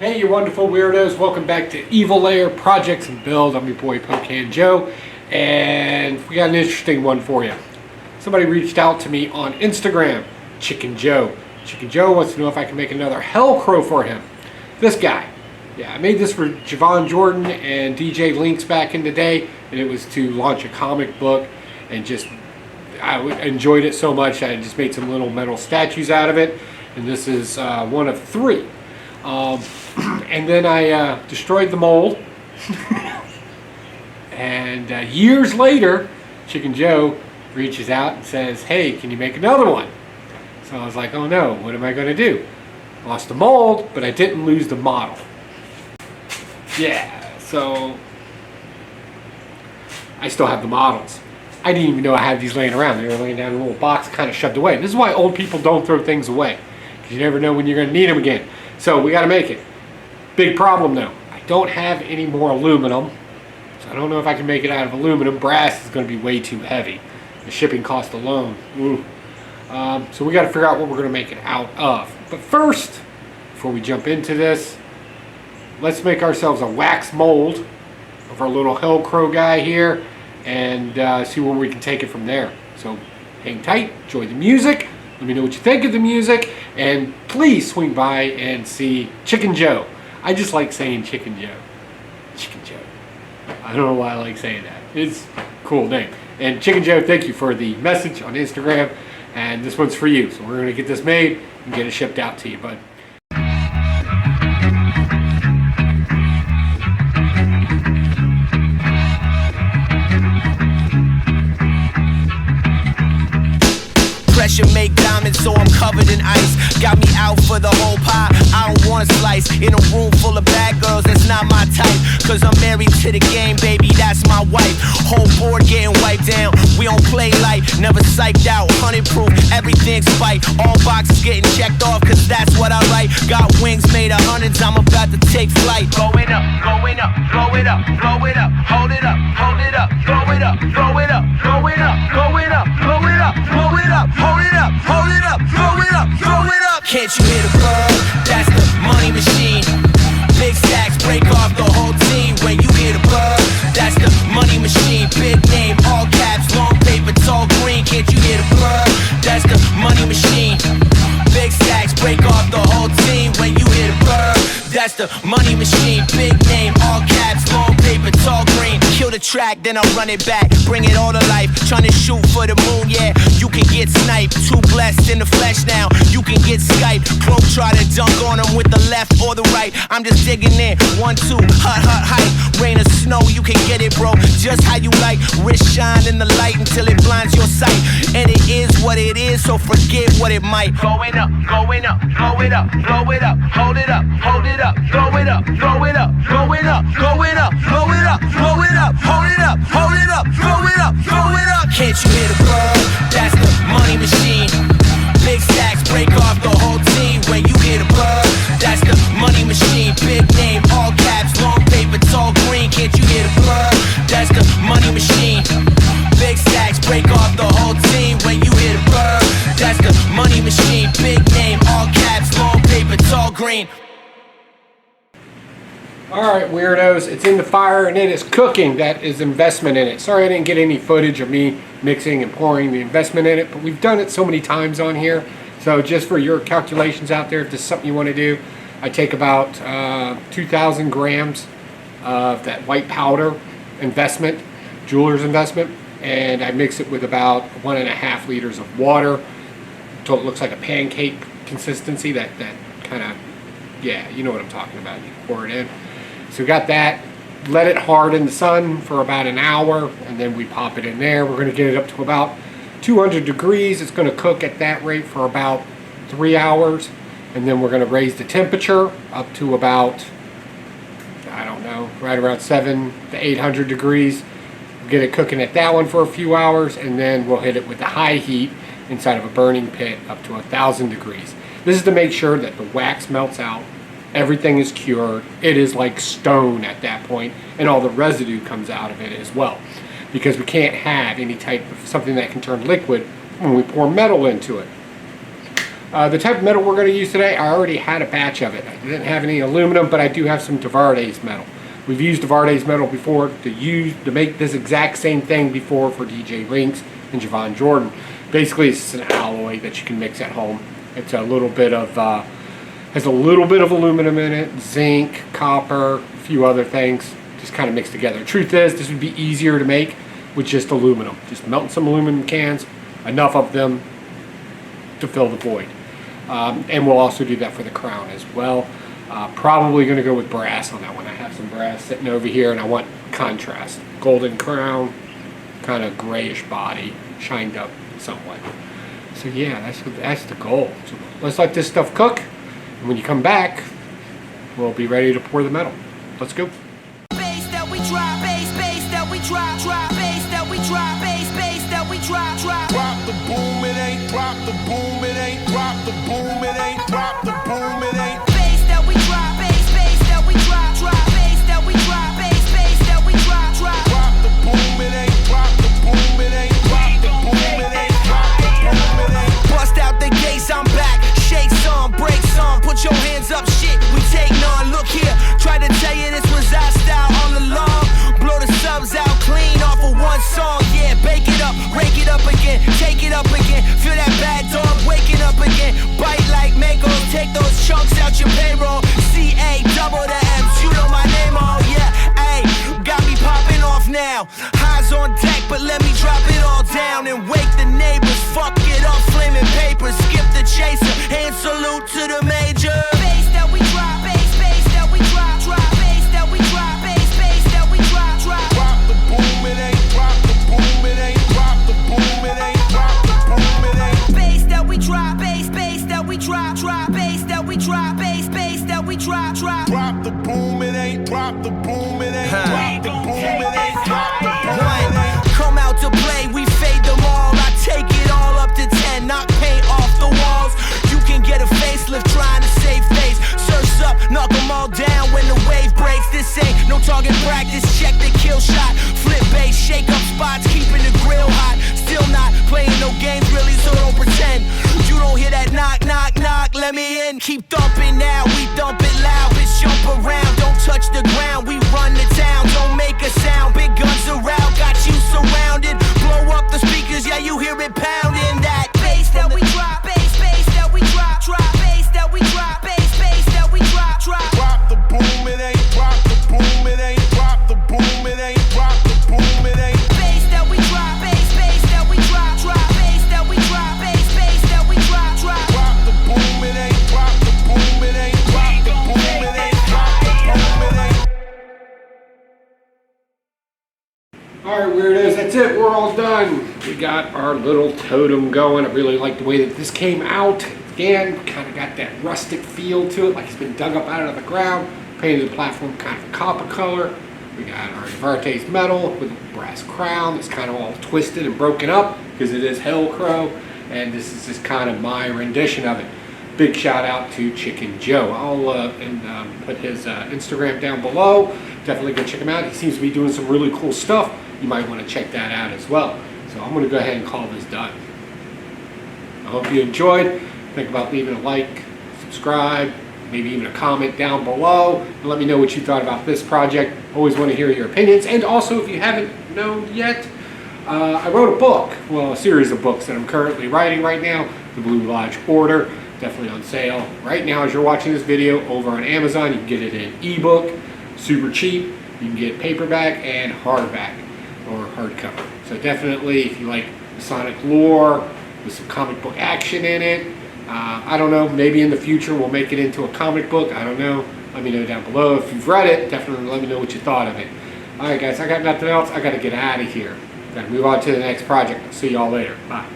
Hey, you wonderful weirdos. Welcome back to Evil Lair Projects and Build. I'm your boy Pocan Joe, and we got an interesting one for you. Somebody reached out to me on Instagram, Chicken Joe. Chicken Joe wants to know if I can make another Hell Crow for him. This guy. Yeah, I made this for Javon Jordan and DJ Links back in the day, and it was to launch a comic book, and I enjoyed it so much I just made some little metal statues out of it, and this is one of three. And then I destroyed the mold. And years later, Chicken Joe reaches out and says, hey, can you make another one? So I was like, oh no, what am I going to do? Lost the mold, but I didn't lose the model. Yeah, so I still have the models. I didn't even know I had these laying around. They were laying down in a little box, kind of shoved away. This is why old people don't throw things away, because you never know when you're going to need them again. So we got to make it. Big problem though, I don't have any more aluminum, so I don't know if I can make it out of aluminum. Brass is going to be way too heavy. The shipping cost alone. So we got to figure out what we're going to make it out of. But first, before we jump into this, let's make ourselves a wax mold of our little Hell Crow guy here, and see where we can take it from there. So hang tight, enjoy the music. Let me know what you think of the music, and please swing by and see Chicken Joe. I just like saying Chicken Joe. Chicken Joe. I don't know why I like saying that. It's a cool name. And Chicken Joe, thank you for the message on Instagram, and this one's for you. So we're going to get this made and get it shipped out to you, bud. Pressure make diamonds, so I'm covered in ice. Got me out for the whole pie, I don't want a slice. In a room full of bad girls, that's not my type. Cause I'm married to the game, baby, that's my wife. Whole board getting wiped down, we don't play light. Never psyched out, 100 proof, everything's spiked. All boxes getting checked off, cause that's what I like. Got wings made of hundreds, I'm about to take flight. Going up, going up, blow it up, blow it up. Hold it up, hold it up, throw it up, throw it up, going up, going up, blow it up, blow it up. Hold it up, hold it up, throw it up, throw it up. Can't you hear the buzz? That's the money machine. Big stacks break off the whole team when you hear the buzz. That's the money machine. Big name, all caps, long paper, tall green. Can't you hear the buzz? That's the money machine. Big stacks break off the whole team when you hear the buzz. That's the money machine. Big name, all caps, long paper, tall green. Kill the track, then I run it back, bring it all to life. Trying to shoot for the moon, yeah, you can get sniped. Too blessed in the flesh now, you can get Skype. Crow try to dunk on him with the left or the right. I'm just digging in, 1, 2, hut, height. Rain or snow, you can get it, bro, just how you like. Wrist shine in the light until it blinds your sight. And it is what it is, so forget what it might. Going up, going up, blow it up, blow it up. Hold it up, hold it up, throw it up, throw it up, going up, going up, blow it up, blow it up. Hold it up, hold it up, throw it up, throw it up. Can't you hear the buzz? That's the money machine. Big stacks break off the whole team when you hear the buzz. That's the money machine. Big name, all caps, long paper, tall green. Can't you hear the buzz? That's the money machine. Big stacks break off the whole team when you hear the buzz. That's the money machine. Big name, all caps, long paper, tall green. Alright, weirdos, it's in the fire and it is cooking. That is investment in it. Sorry I didn't get any footage of me mixing and pouring the investment in it, but we've done it so many times on here. So just for your calculations out there, if this is something you want to do, I take about 2,000 grams of that white powder investment, jeweler's investment, and I mix it with about 1.5 liters of water until it looks like a pancake consistency. That kind of, yeah, you know what I'm talking about. You pour it in. So we got that, let it hard in the sun for about an hour, and then we pop it in there. We're going to get it up to about 200 degrees. It's going to cook at that rate for about 3 hours, and then we're going to raise the temperature up to about, I don't know, right around 700 to 800 degrees. We'll get it cooking at that one for a few hours, and then we'll hit it with the high heat inside of a burning pit up to 1,000 degrees. This is to make sure that the wax melts out. Everything is cured. It is like stone at that point, and all the residue comes out of it as well, because we can't have any type of something that can turn liquid when we pour metal into it. The type of metal we're going to use today, I already had a batch of it. I didn't have any aluminum, but I do have some Tavardez metal. We've used Tavardez metal before to make this exact same thing before for DJ Rinks and Javon Jordan. Basically, it's an alloy that you can mix at home. It's a little bit of has a little bit of aluminum in it, zinc, copper, a few other things, just kind of mixed together. The truth is, this would be easier to make with just aluminum. Just melting some aluminum cans, enough of them to fill the void. And we'll also do that for the crown as well. Probably going to go with brass on that one. I have some brass sitting over here, and I want contrast. Golden crown, kind of grayish body, shined up somewhat. So yeah, that's the goal. So let's let this stuff cook, and when you come back, we'll be ready to pour the metal. Let's go. Bass that we drop, bass that we drop, bass that we drop, bass that we drop. Drop the boom, it ain't drop the boom, it ain't drop the boom, it ain't drop the boom, it ain't. Bass that we drop, bass that we drop, bass that we drop, bass that we drop. Drop the boom, it ain't drop the boom, it ain't drop the boom, it ain't drop the boom, it ain't. Bust out the gates, I'm back. Shake some, break some, put your hands up, shit. We take none. Look here, try to tell you this was our style all along. Blow the subs out clean off of one song. Yeah, bake it up, rake it up again, take it up again. Feel that bad dog waking up again. Bite like mangoes, take those chunks out your payroll. CA, double the M's, you know my name, oh yeah. Ayy, got me popping off now. Highs on deck, but let me drop it all down and wake the neighbors. Fuck it up, flaming papers, skip the chaser, hand salute to the major. Bass that we drop, bass that we drop, bass that we drop, bass that we drop. Drop the boom, it ain't drop the boom, it ain't drop the boom, it ain't drop the boom, it ain't. Bass that we drop, bass that we drop, bass that we drop, bass that we drop. Drop the boom, it ain't drop the boom, it ain't drop the boom, it ain't drop the boom, it ain't. Come out to play, we fade them all. I take it all up to 10, knock paint off the walls. You can get a facelift trying to save face. Surfs up, knock them all down when the wave breaks. This ain't no target practice, check the kill shot. Flip base, shake up spots, keeping the grill hot. Still not playing no games really, so don't pretend. You don't hear that knock, knock, knock, let me in. Keep thumping now, we thump it loud. Bitch, jump around, don't touch the ground. We run the town, don't make a sound. Big guns around, got you surrounded. Blow up the speakers, yeah, you hear it pounding. That bass that we drop, bass that we drop, bass that we drop, bass that we drop. Drop the boom, it ain't drop the boom, it ain't drop the boom, it ain't drop the boom, it ain't. Bass that we drop, bass that we drop, bass that we drop, bass that we drop. Drop the boom, it ain't drop the boom, it ain't drop the boom, it ain't drop the boom, it ain't. Alright, weirdos, that's it. We're all done. We got our little totem going. I really like the way that this came out. Again, kind of got that rustic feel to it, like it's been dug up out of the ground. Painted the platform kind of a copper color. We got our Tavardez metal with a brass crown. It's kind of all twisted and broken up because it is Hellcrow. And this is just kind of my rendition of it. Big shout out to Chicken Joe. I'll put his Instagram down below. Definitely go check him out. He seems to be doing some really cool stuff. You might want to check that out as well. So I'm going to go ahead and call this done. I hope you enjoyed. Think about leaving a like, subscribe, maybe even a comment down below, and let me know what you thought about this project. Always want to hear your opinions. And also, if you haven't known yet, I wrote a book, well, a series of books that I'm currently writing right now, The Blue Lodge Order. Definitely on sale right now as you're watching this video over on Amazon. You can get it in ebook, super cheap. You can get paperback and hardback or hardcover. So definitely, if you like Masonic lore with some comic book action in it, I don't know, maybe in the future we'll make it into a comic book. I don't know. Let me know down below. If you've read it, definitely let me know what you thought of it. Alright guys, I got nothing else. I got to get out of here. Got to move on to the next project. I'll see y'all later. Bye.